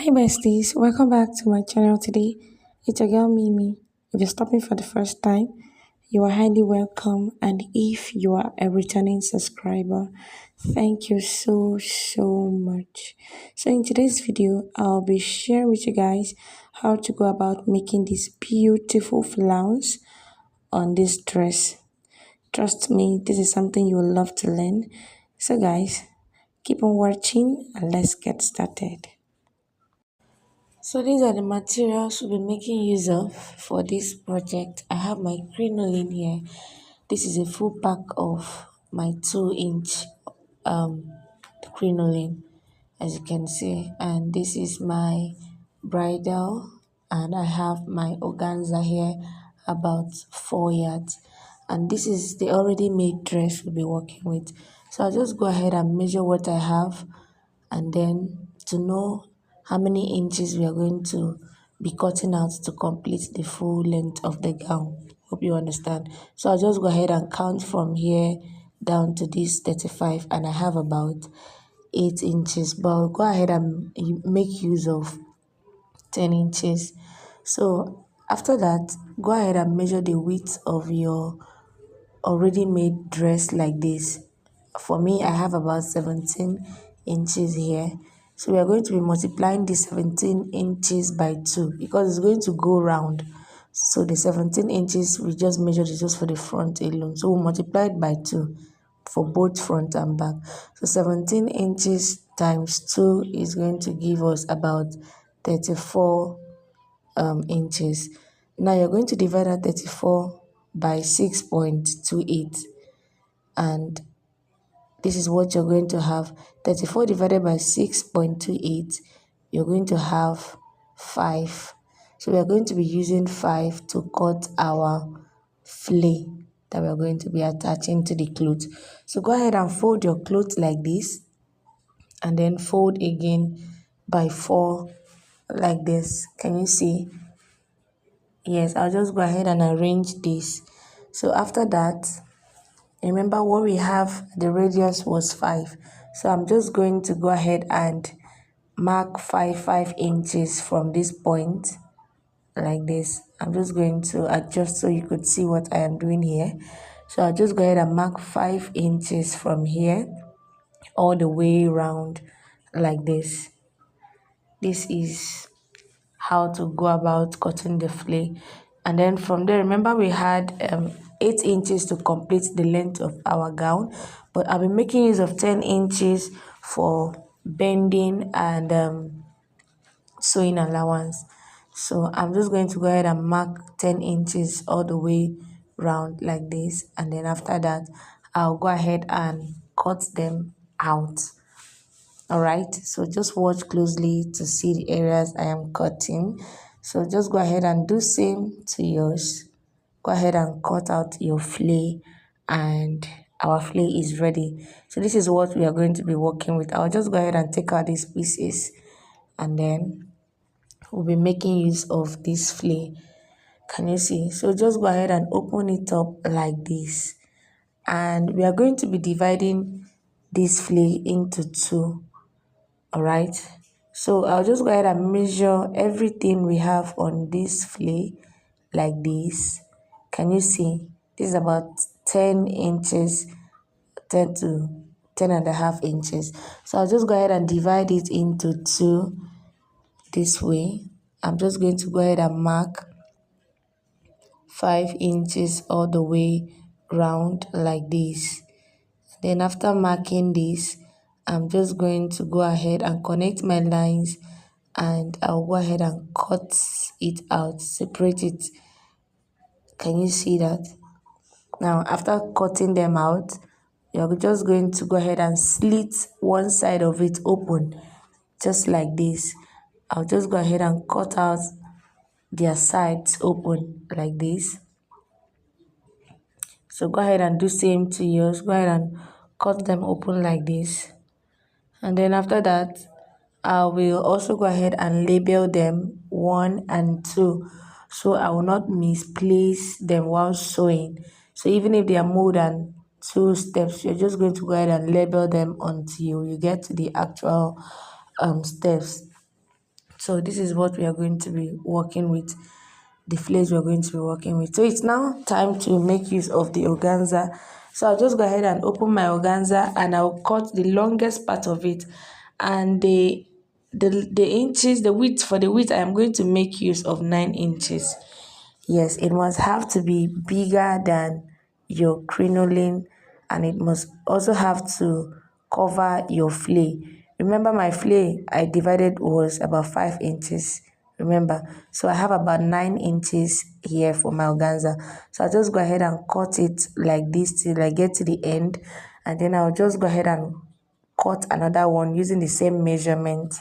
Hi besties, welcome back to my channel today. It's your girl Mimi. If you're stopping for the first time, you are highly welcome, and if you are a returning subscriber, thank you so much. So in today's video, I'll be sharing with you guys how to go about making this beautiful flounce on this dress. Trust me, this is something you will love to learn. So guys, keep on watching and let's get started. So these are the materials we'll be making use of for this project. I have my crinoline here. This is a full pack of my 2-inch crinoline, as you can see. And this is my bridle, and I have my organza here, about 4 yards. And this is the already made dress we'll be working with. So I'll just go ahead and measure what I have, and then to know how many inches we are going to be cutting out to complete the full length of the gown. Hope you understand. So I'll just go ahead and count from here down to this 35, and I have about 8 inches, but I'll go ahead and make use of 10 inches. So after that, go ahead and measure the width of your already made dress like this. For me, I have about 17 inches here. So we are going to be multiplying the 17 inches by 2 because it's going to go round. So the 17 inches, we just measured it just for the front alone. So we'll multiply it by 2 for both front and back. So 17 inches times 2 is going to give us about 34 inches. Now you're going to divide that 34 by 6.28, and this is what you're going to have. 34 divided by 6.28, you're going to have 5. So we are going to be using 5 to cut our flay that we are going to be attaching to the cloth. So go ahead and fold your cloth like this, and then fold again by 4 like this. Can you see? Yes, I'll just go ahead and arrange this. So after that, remember what we have, the radius was 5. So I'm just going to go ahead and mark 5 inches from this point like this. I'm just going to adjust so you could see what I am doing here. So I'll just go ahead and mark 5 inches from here all the way around like this. This is how to go about cutting the flay. And then from there, remember we had 8 inches to complete the length of our gown, but I'll be making use of 10 inches for bending and sewing allowance. So I'm just going to go ahead and mark 10 inches all the way round like this, and then after that I'll go ahead and cut them out. All right, so just watch closely to see the areas I am cutting. So just go ahead and do same to yours. Go ahead and cut out your flay, and our flay is ready. So this is what we are going to be working with. I'll just go ahead and take out these pieces, and then we'll be making use of this flay. Can you see? So just go ahead and open it up like this, and we are going to be dividing this flay into 2. All right, so I'll just go ahead and measure everything we have on this flay like this. Can you see? This is about 10 inches, 10 to 10 and a half inches. So I'll just go ahead and divide it into 2 this way. I'm just going to go ahead and mark 5 inches all the way round like this. Then after marking this, I'm just going to go ahead and connect my lines, and I'll go ahead and cut it out, separate it. Can you see that? Now after cutting them out, you're just going to go ahead and slit one side of it open, just like this. I'll just go ahead and cut out their sides open like this. So go ahead and do same to yours. Go ahead and cut them open like this. And then after that, I will also go ahead and label them 1 and 2, so I will not misplace them while sewing. So even if they are more than 2 steps, you're just going to go ahead and label them until you get to the actual steps So this is what we are going to be working with, the flares we're going to be working with. So it's now time to make use of the organza. So I'll just go ahead and open my organza and I'll cut the longest part of it, and the inches, the width, for the width I am going to make use of 9 inches. Yes, it must have to be bigger than your crinoline, and it must also have to cover your flay. Remember, my flay I divided was about 5 inches. Remember, so I have about 9 inches here for my organza. So I'll just go ahead and cut it like this till I get to the end, and then I'll just go ahead and cut another one using the same measurement.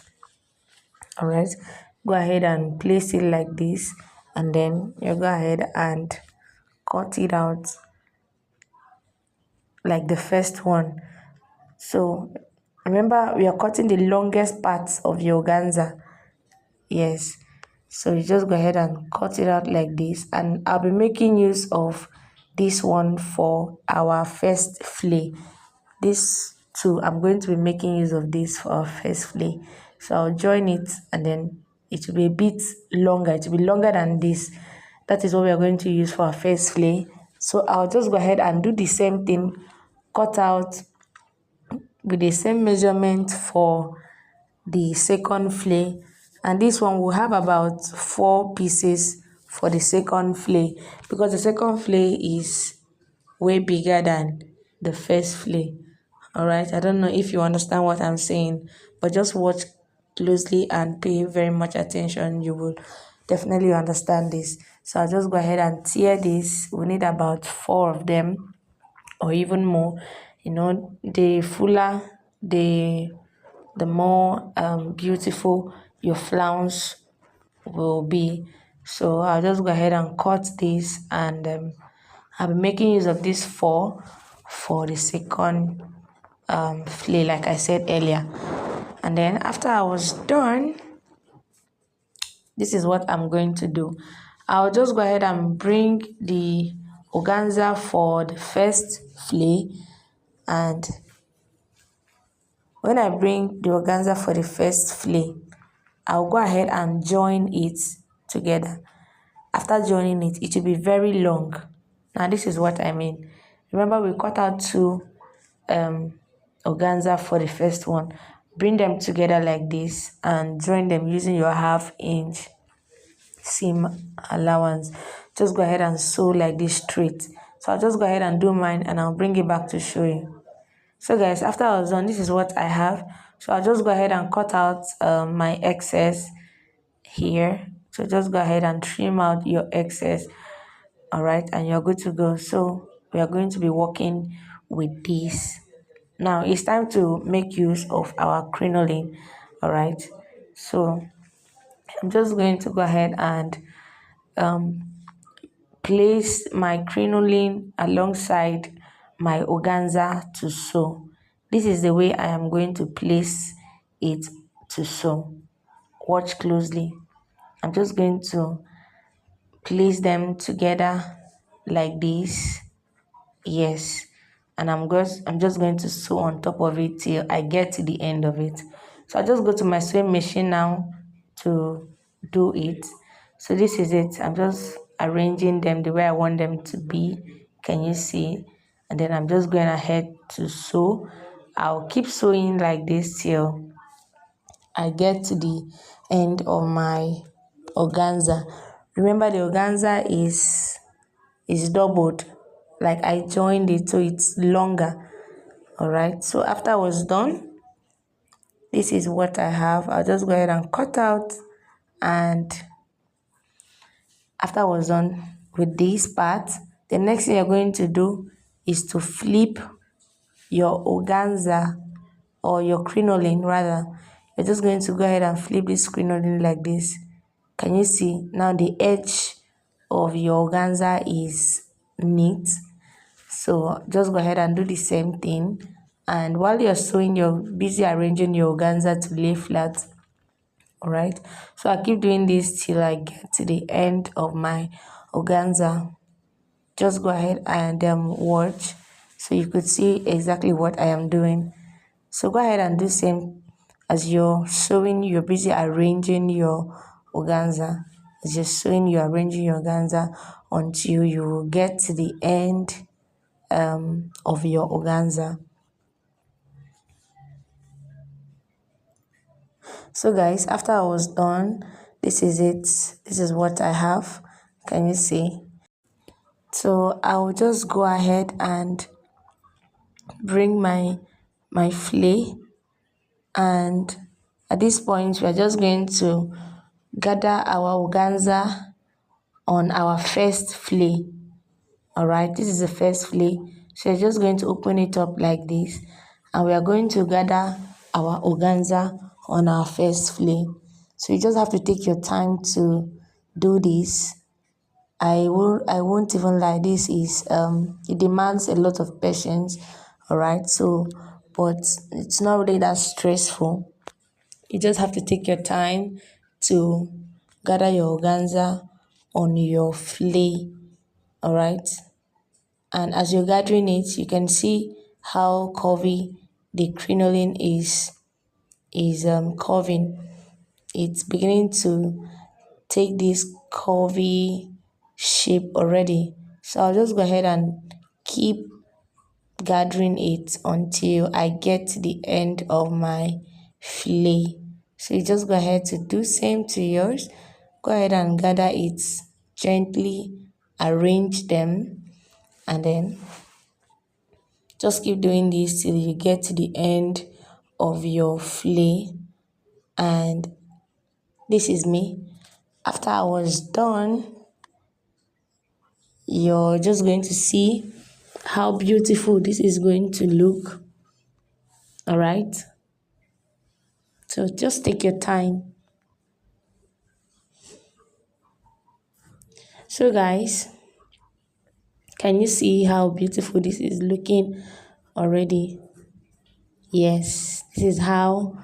All right, go ahead and place it like this, and then you go ahead and cut it out like the first one. So remember, we are cutting the longest parts of your organza. Yes, so you just go ahead and cut it out like this, and I'll be making use of this one for our first flay. This two, I'm going to be making use of this for our first flay. So I'll join it, and then it will be a bit longer. It will be longer than this. That is what we are going to use for our first flay. So I'll just go ahead and do the same thing, cut out with the same measurement for the second flay, and this one will have about 4 pieces for the second flay, because the second flay is way bigger than the first flay. All right, I don't know if you understand what I'm saying, but just watch closely and pay very much attention. You will definitely understand this. So I'll just go ahead and tear this. We need about 4 of them or even more. You know, the fuller, the more beautiful your flounce will be. So I'll just go ahead and cut this, and I'll be making use of this 4 for the second flay, like I said earlier. And then after I was done, this is what I'm going to do. I'll just go ahead and bring the organza for the first flay, and when I bring the organza for the first flay, I'll go ahead and join it together. After joining it, it will be very long. Now this is what I mean. Remember, we cut out 2 organza for the first one. Bring them together like this and join them using your 1/2 inch seam allowance. Just go ahead and sew like this straight. So I'll just go ahead and do mine, and I'll bring it back to show you. So guys, after I was done, this is what I have. So I'll just go ahead and cut out my excess here. So just go ahead and trim out your excess. All right, and you're good to go. So we are going to be working with this. Now it's time to make use of our crinoline. All right, so I'm just going to go ahead and place my crinoline alongside my organza to sew. This is the way I am going to place it to sew. Watch closely. I'm just going to place them together like this. Yes, and I'm just going to sew on top of it till I get to the end of it. So I just go to my sewing machine now to do it. So this is it. I'm just arranging them the way I want them to be. Can you see? And then I'm just going ahead to sew. I'll keep sewing like this till I get to the end of my organza. Remember, the organza is doubled, like I joined it, so it's longer. All right, so after I was done, this is what I have. I'll just go ahead and cut out, and after I was done with this part, the next thing you're going to do is to flip your organza, or your crinoline rather. You're just going to go ahead and flip this crinoline like this. Can you see? Now the edge of your organza is neat. So just go ahead and do the same thing. And while you're sewing, you're busy arranging your organza to lay flat. All right. So I keep doing this till I get to the end of my organza. Just go ahead and watch so you could see exactly what I am doing. So go ahead and do same As you're sewing, you're busy arranging your organza. As you're sewing, you're arranging your organza until you get to the end of your organza. So guys, after I was done, this is it. This is what I have. Can you see? So I'll just go ahead and bring my flay, and at this point we are just going to gather our organza on our first flay. All right, this is the first flay, so you're just going to open it up like this, and we are going to gather our organza on our first flay. So you just have to take your time to do this. I won't even lie, this is it demands a lot of patience. All right, so but it's not really that stressful. You just have to take your time to gather your organza on your flay. All right, and as you're gathering it, you can see how curvy the crinoline is curving. It's beginning to take this curvy shape already. So I'll just go ahead and keep gathering it until I get to the end of my fillet. So you just go ahead to do same to yours. Go ahead and gather it gently, arrange them, and then just keep doing this till you get to the end of your fillet. And this is me. After I was done, you're just going to see how beautiful this is going to look. All right, so just take your time. So guys, can you see how beautiful this is looking already? Yes, this is how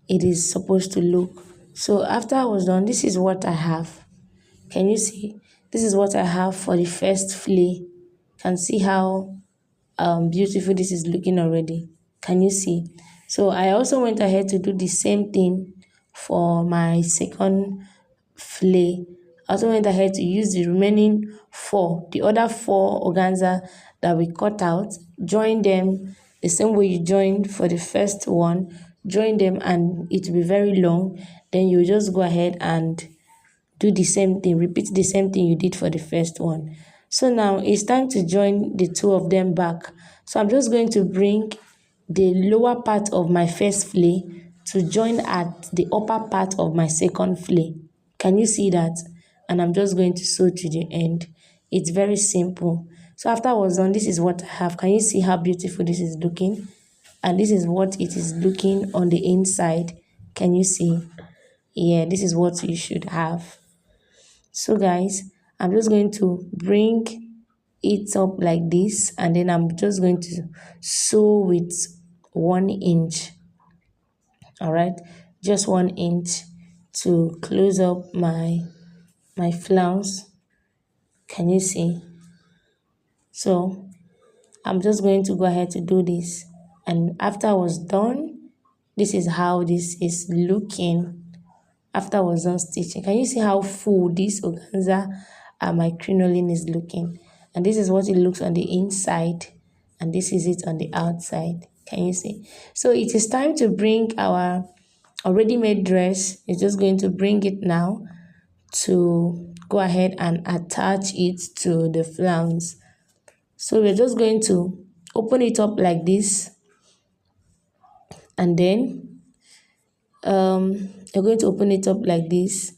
it is supposed to look. So after I was done, this is what I have. Can you see? This is what I have for the first fillet. Can see how beautiful this is looking already. Can you see? So I also went ahead to do the same thing for my second fillet. I also went ahead to use the remaining the other four organza that we cut out, join them the same way you joined for the first one, join them, and it will be very long. Then you just go ahead and do the same thing, repeat the same thing you did for the first one. So now it's time to join the two of them back. So I'm just going to bring the lower part of my first fillet to join at the upper part of my second fillet. Can you see that? And I'm just going to sew to the end. It's very simple. So after I was done, this is what I have. Can you see how beautiful this is looking? And this is what it is looking on the inside. Can you see? Yeah, this is what you should have. So guys, I'm just going to bring it up like this, and then I'm just going to sew with 1 inch. All right, just 1 inch to close up my flounce. Can you see? So I'm just going to go ahead to do this, and after I was done, this is how this is looking. After I was done stitching, can you see how full this organza and my crinoline is looking? And this is what it looks on the inside, and this is it on the outside. Can you see? So it is time to bring our already made dress. It's just going to bring it now to go ahead and attach it to the flounce. So we're just going to open it up like this, and then you're going to open it up like this,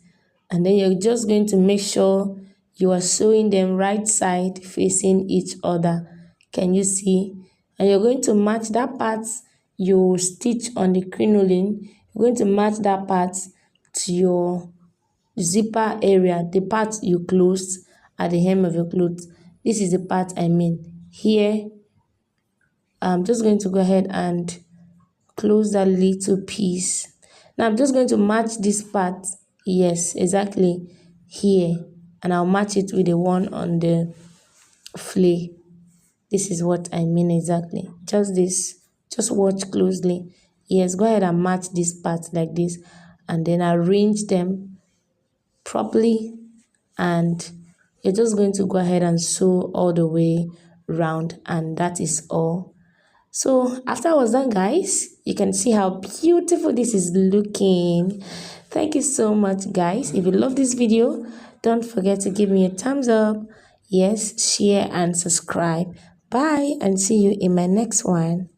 and then you're just going to make sure you are sewing them right side facing each other. Can you see? And you're going to match that part you stitch on the crinoline. You're going to match that part to your zipper area, the part you closed at the hem of your clothes. This is the part I mean. Here, I'm just going to go ahead and close that little piece. Now I'm just going to match this part, yes, exactly here, and I'll match it with the one on the flay. This is what I mean exactly. Just this, just watch closely. Yes, go ahead and match this part like this, and then arrange them properly, and you're just going to go ahead and sew all the way round, and that is all. So after I was done, guys, you can see how beautiful this is looking. Thank you so much, guys. If you love this video, don't forget to give me a thumbs up. Yes, share and subscribe. Bye, and see you in my next one.